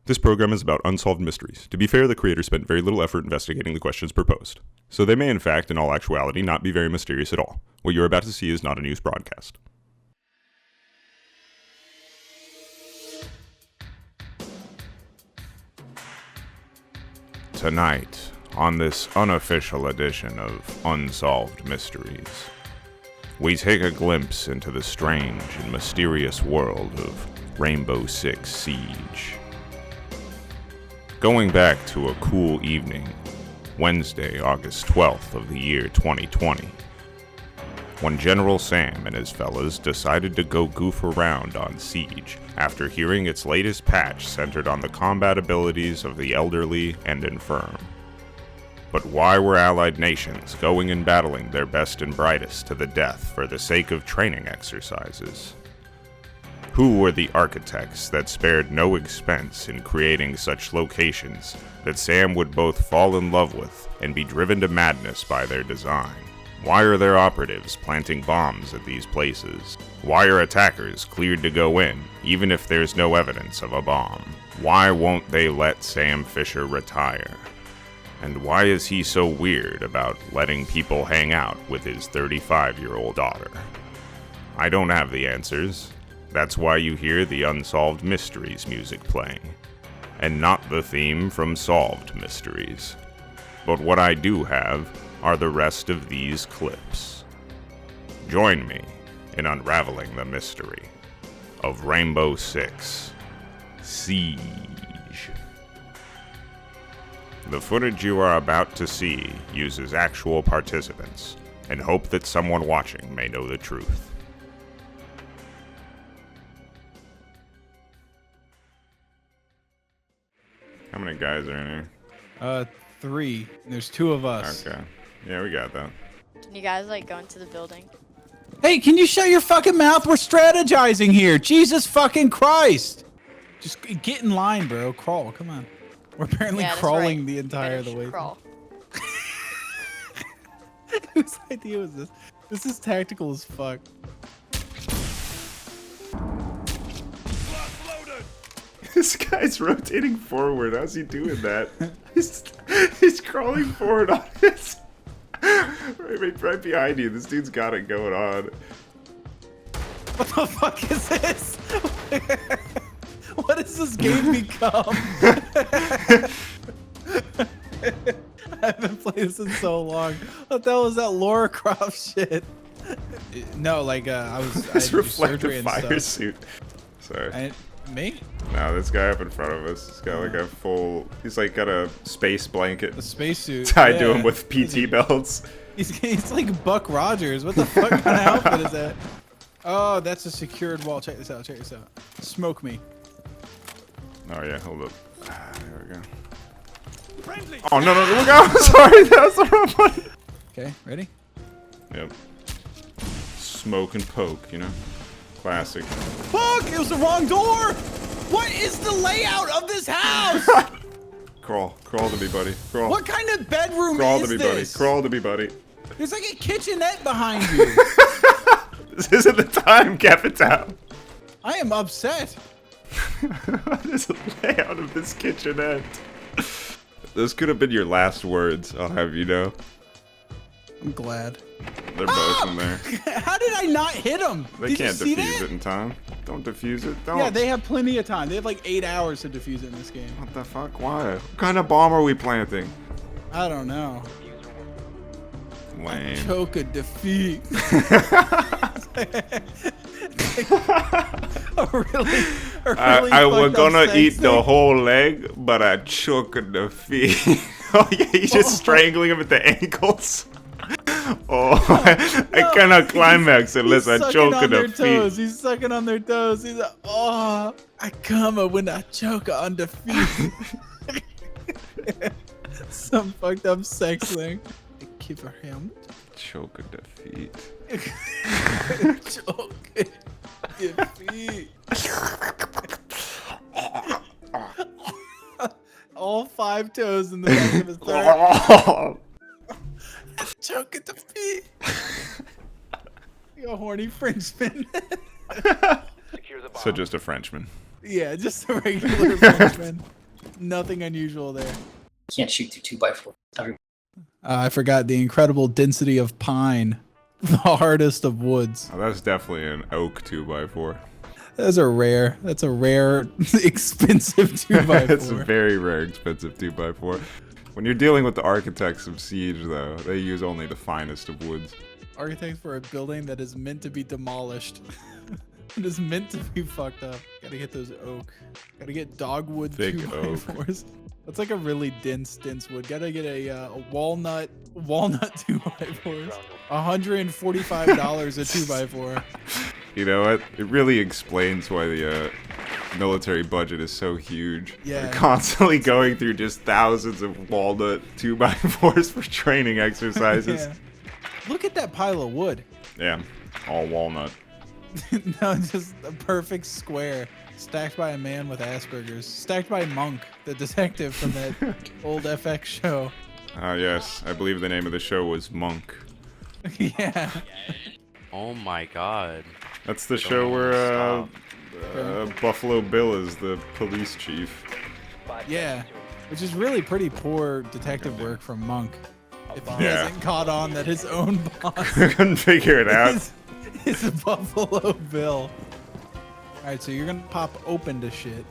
This program is about unsolved mysteries. To be fair, the creators spent very little effort investigating the questions proposed. So they may in fact, in all actuality, not be very mysterious at all. What you're about to see is not a news broadcast. Tonight, on this unofficial edition of Unsolved Mysteries, we take a glimpse into the strange and mysterious world of Rainbow Six Siege. Going back to a cool evening, Wednesday, August 12th of the year 2020, when General Sam and his fellas decided to go goof around on Siege after hearing its latest patch centered on the combat abilities of the elderly and infirm. But why were allied nations going and battling their best and brightest to the death for the sake of training exercises? Who were the architects that spared no expense in creating such locations that Sam would both fall in love with and be driven to madness by their design? Why are there operatives planting bombs at these places? Why are attackers cleared to go in, even if there's no evidence of a bomb? Why won't they let Sam Fisher retire? And why is he so weird about letting people hang out with his 35-year-old daughter? I don't have the answers. That's why you hear the Unsolved Mysteries music playing, and not the theme from Solved Mysteries. But what I do have are the rest of these clips. Join me in unraveling the mystery of Rainbow Six Siege. The footage you are about to see uses actual participants, and hope that someone watching may know the truth. How many guys are in here? 3. There's 2 of us. Okay. Yeah, we got that. Can you guys like go into the building? Hey, can you shut your fucking mouth? We're strategizing here. Jesus fucking Christ. Just get in line, bro. Crawl. Come on. We're apparently crawling the entire of the way. Crawl. Whose idea was this? This is tactical as fuck. This guy's rotating forward. How's he doing that? He's crawling forward on his... right behind you. This dude's got it going on. What the fuck is this? What has this game become? I haven't played this in so long. What the hell was that Laura Croft shit? No, like I was. This reflective fire suit. Sorry. Me? No, this guy up in front of us has got like a full... He's like got a space blanket. A spacesuit. Tied to him with PT belts. He's like Buck Rogers. What the fuck kind of outfit is that? Oh, that's a secured wall. Check this out. Check this out. Smoke me. Oh yeah, hold up. There we go. Friendly. Oh no, look out! Sorry, that was the wrong one. Okay, ready? Yep. Smoke and poke, you know? Classic. Fuck! It was the wrong door! What is the layout of this house? Crawl to me, buddy. Crawl. What kind of bedroom Crawl is to me, this? buddy. Crawl to me, buddy. There's like a kitchenette behind you. This isn't the time, kevatta. I am upset. What is the layout of this kitchenette? Those could have been your last words, I'll have you know. I'm glad. They're both in there. How did I not hit them? They can't defuse it in time. Don't defuse it. Don't. Yeah, they have plenty of time. They have like 8 hours to defuse it in this game. What the fuck? Why? What kind of bomb are we planting? I don't know. Lame. Choke a defeat. I was gonna eat the whole leg, but I choke a defeat. Oh yeah, he's just strangling him at the ankles. Oh, I cannot climax unless I choke on their feet. He's sucking on their toes. He's like, oh, I come when I choke on the feet. Some fucked up sex thing. Give him. Choke a defeat. Choke a defeat. All 5 toes in the back of his throat. Choke at the feet. You a horny Frenchman. So just a Frenchman. Yeah, just a regular Frenchman. Nothing unusual there. Can't shoot through 2x4. I forgot the incredible density of pine, the hardest of woods. Oh, that's definitely an oak 2x4. That's a rare, expensive 2x4. It's a very rare, expensive 2x4. When you're dealing with the architects of Siege, though, they use only the finest of woods. Architects for a building that is meant to be demolished. It is meant to be fucked up. Gotta get those oak. Gotta get dogwood 2x4s. That's like a really dense wood. Gotta get a walnut 2x4s. $145 a 2x4. You know what? It really explains why the military budget is so huge. Yeah. They're constantly going through just thousands of walnut 2x4s for training exercises. Yeah. Look at that pile of wood. Yeah, all walnut. No, just a perfect square. Stacked by a man with Asperger's. Stacked by Monk, the detective from that old FX show. Ah, yes. I believe the name of the show was Monk. Yeah. Oh my god. That's the show where Buffalo Bill is the police chief. Yeah. Which is really pretty poor detective work from Monk. If he hasn't caught on that his own boss Couldn't figure it out. is a Buffalo Bill. Alright, so you're gonna pop open to shit.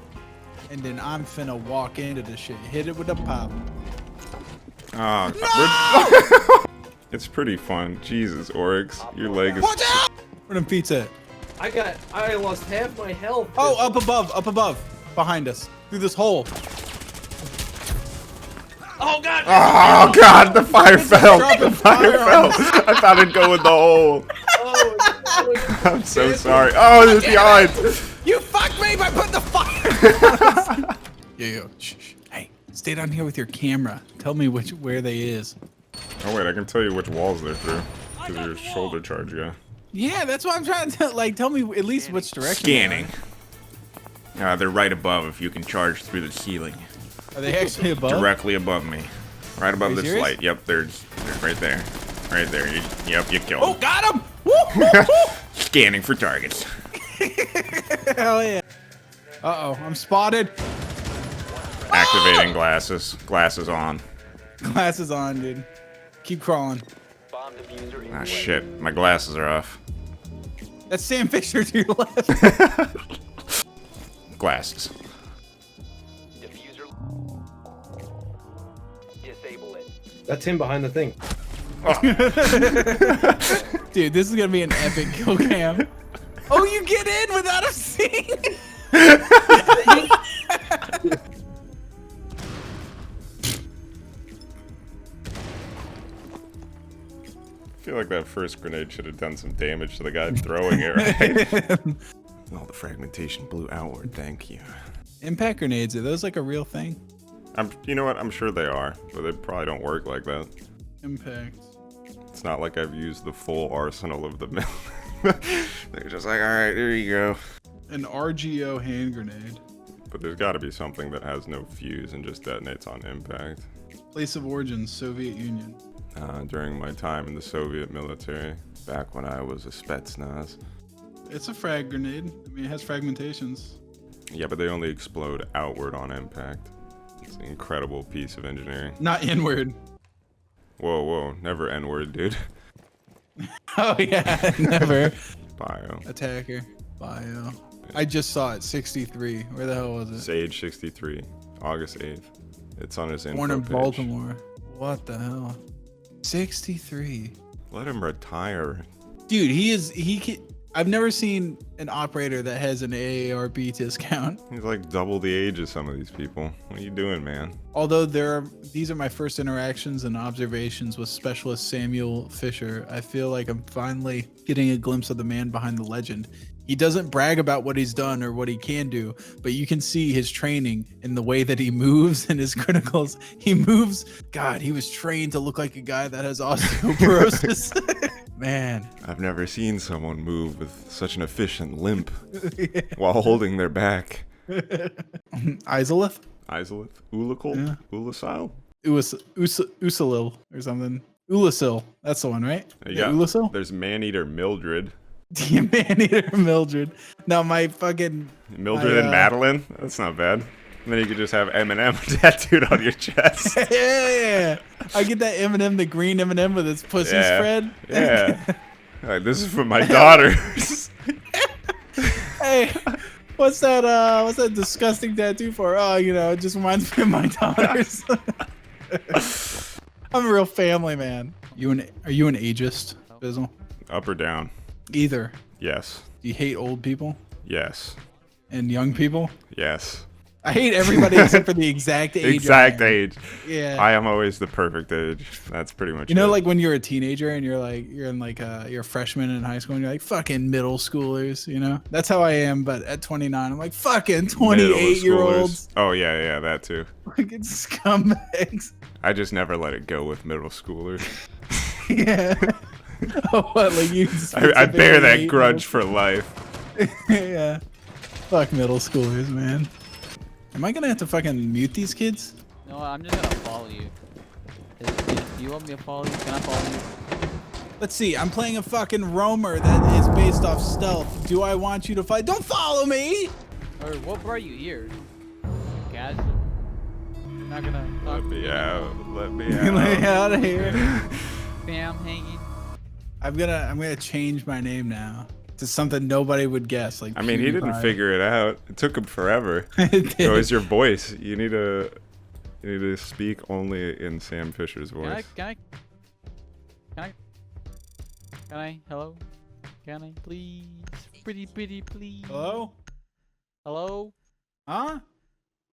And then I'm finna walk into the shit. Hit it with a pop. It's pretty fun. Jesus, Oryx. Your leg is... Watch out! Where the pizza at? I lost half my health. Oh, up above. Behind us. Through this hole. Oh god! Oh god, the fire fell! The fire fell! I thought it'd go in the hole. Oh, I'm so sorry. Oh, there's behind! You fucked me by putting the fire. Yo, shh. Hey, stay down here with your camera. Tell me where they is. Oh wait, I can tell you which walls they're through. Because of your shoulder charge, yeah. Yeah, that's what I'm trying to tell me at least which direction. Scanning. They're right above if you can charge through the ceiling. Are they actually above? Directly above me. Right above this serious? light. Yep, they're right there. Right there. Yep, you killed Oh, them. got him! Woo, woo, woo. Scanning for targets. Hell yeah. Uh-oh, I'm spotted. Activating glasses. Glasses on. Glasses on, dude. Keep crawling. Ah, shit. My glasses are off. That's Sam Fisher to your left. Glasses. that's him behind the thing. Dude, this is gonna be an epic kill cam. Oh, you get in without him seeing? I feel like that first grenade should have done some damage to the guy throwing it, right? Oh, the fragmentation blew outward. Thank you. Impact grenades, are those like a real thing? You know what? I'm sure they are, but they probably don't work like that. Impact. It's not like I've used the full arsenal of the mill. They're just like, all right, here you go. An RGO hand grenade. But there's got to be something that has no fuse and just detonates on impact. Place of origin, Soviet Union. During my time in the Soviet military, back when I was a Spetsnaz. It's a frag grenade. I mean, it has fragmentations. Yeah, but they only explode outward on impact. It's an incredible piece of engineering. Not inward. Whoa, whoa, never N-word, dude. Oh yeah, never. Bio. Attacker. Bio. I just saw it, 63. Where the hell was it? Sage 63, August 8th. It's on his info Born in page. Baltimore. What the hell? 63. Let him retire. Dude, I've never seen an operator that has an AARP discount. He's like double the age of some of these people. What are you doing, man? Although these are my first interactions and observations with Specialist Samuel Fisher, I feel like I'm finally getting a glimpse of the man behind the legend. He doesn't brag about what he's done or what he can do, but you can see his training in the way that he moves and his criticals. He moves. God, he was trained to look like a guy that has osteoporosis. Man. I've never seen someone move with such an efficient limp while holding their back. Isolith? Isolith? Ulacol? Yeah. Ulasil? Usalil or something. Ulasil. That's the one, right? Ulasil? There's Maneater Mildred. Maneater Mildred. No, my fucking... Mildred and Madeline? That's not bad. And then you could just have Eminem tattooed on your chest. Yeah. I get that M&M, the green M&M with its pussy spread. Yeah. Like, this is for my daughters. Hey, what's that disgusting tattoo for? Oh, you know, it just reminds me of my daughters. I'm a real family man. Are you an ageist, Bizzle? Up or down? Either. Yes. Do you hate old people Yes. and young people? Yes. I hate everybody except for the exact age. Exact age. Yeah. I am always the perfect age. That's pretty much You know, it. like when you're a teenager and you're a freshman in high school and you're like fucking middle schoolers, you know? That's how I am, but at 29, I'm like fucking 28-year-olds. Oh, yeah, that too. Fucking scumbags. I just never let it go with middle schoolers. Yeah. Oh, what? Like you I bear that hate grudge for life. Yeah. Fuck middle schoolers, man. Am I gonna have to fucking mute these kids? No, I'm just gonna follow you. Do you want me to follow you? Can I follow you? Let's see. I'm playing a fucking roamer that is based off stealth. Do I want you to fight? Don't follow me! Or what brought you here? Casual? You're not gonna talk Let me out. Let me Get me out. out of here. Spam hanging? I'm gonna change my name now to something nobody would guess. Like I mean, he didn't PewDiePie. figure it out. It took him forever. It So did. it's your voice. You need to speak only in Sam Fisher's voice. Can I? Hello? Can I? Please? Pretty, please. Hello? Hello? Huh?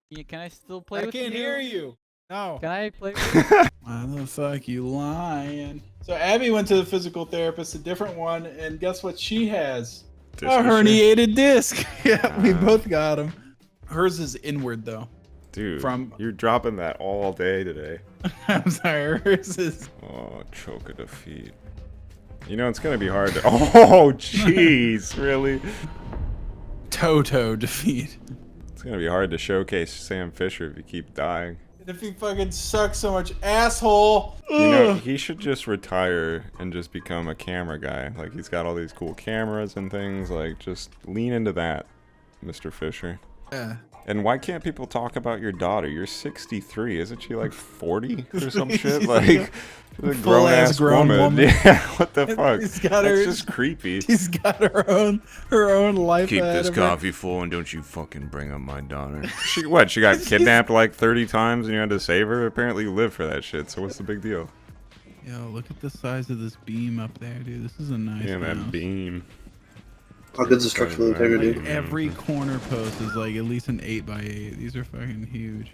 Yeah, can I still play I with can't you? hear you. No. Can I play with you? Why the fuck you lying? So Abby went to the physical therapist, a different one, and guess what she has? Disc A issue? herniated disc. Yeah, we both got them. Hers is inward though. Dude, From- you're dropping that all day today. I'm sorry, hers is. Oh, choke a defeat. You know, it's going to be hard to... Oh, jeez, really? Toto defeat. It's going to be hard to showcase Sam Fisher if you keep dying. And if he fucking sucks so much, asshole. You know, Ugh. he should just retire and just become a camera guy. Like, he's got all these cool cameras and things. Like, just lean into that, Mr. Fisher. Yeah. And why can't people talk about your daughter? You're 63. Isn't she like 40 or some shit? She's Like, like she's a full-ass grown grown woman. woman. Yeah, what the fuck? She's got That's her- just creepy. She's got her own life. ahead of her. full and don't you fucking bring up my daughter. She what? She got kidnapped like 30 times and you had to save her? Apparently you live for that shit, so what's the big deal? Yo, look at the size of this beam up there, dude. This is a nice Yeah, that house. beam. How good's the structural integrity? Like every corner post is like at least an 8x8. These are fucking huge.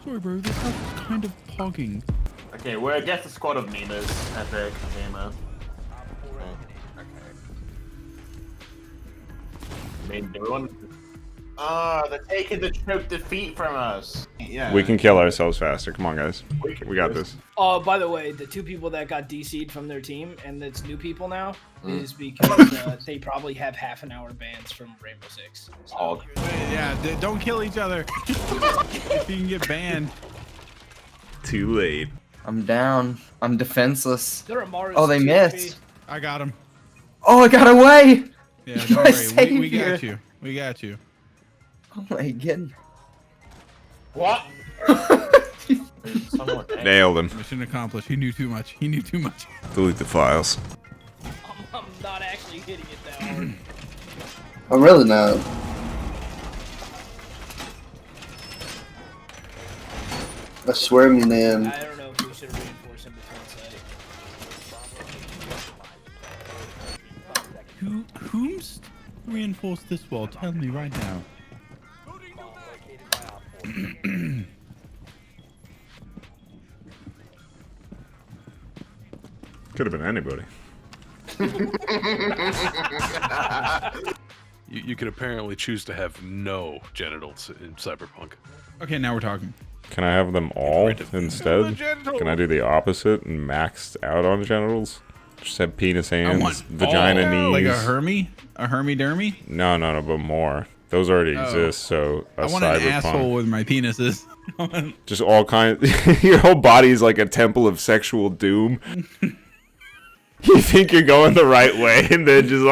Sorry, bro. This house is kind of pogging. Okay, we're against a squad of memers. Epic gamer. I mean, everyone. They're taking the choke defeat from us. Yeah. We can kill ourselves faster. Come on, guys. We got this. Oh, by the way, the two people that got DC'd from their team and it's new people now is because they probably have half an hour bans from Rainbow Six. So. Oh, Yeah, don't kill each other. If you can get banned. Too late. I'm down. I'm defenseless. There are Mars Oh, they too, missed. I got him. Oh, I got away! Yeah, My don't worry. We got savior. you. We got you. Oh my god. what? Someone Nailed him. Mission accomplished. He knew too much. He knew too much. Delete the files. I'm not actually hitting it that hard. I'm really not. I swear, me, man. I don't know if we should reinforce in between sight. Whom's reinforced this wall? Tell me right now. Could have been anybody. You can apparently choose to have no genitals in Cyberpunk. Okay, now we're talking. Can I have them all rid of instead? Can I do the opposite and maxed out on genitals? Just have penis hands, vagina knees. Like a Hermie? A Hermie-dermy? No, but more. Those already Oh. exist, so a I want an cyberpunk. asshole with my penises. Just all kinds. Your whole body is like a temple of sexual doom. You think you're going the right way, and then just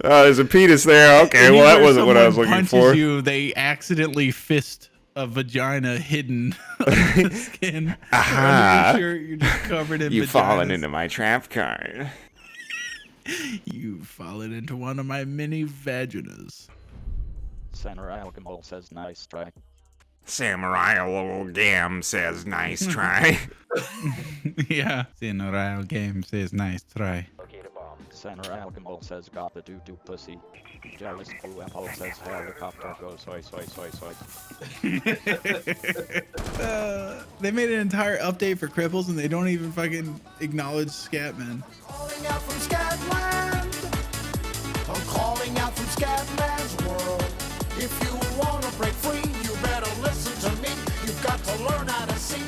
There's a penis there. Okay, well that wasn't what I was looking punches for. You, they accidentally fist a vagina hidden under the skin. Aha. Under your shirt, you're just covered in You've vaginas. fallen into my trap card. You've fallen into one of my mini vaginas. Samurai Alcohol says nice try. Samurai Old Gam says nice try. Yeah. Samurai Game says nice try. Samurai Alcohol says got the doo-doo pussy. Jealous Blue Apple says helicopter goes soy soy soy soy. They made an entire update for cripples and they don't even fucking acknowledge Scatman. Calling out from Scatland. I'm calling out from Scatman's world. If you wanna break free, you better listen to me. You've got to learn how to see.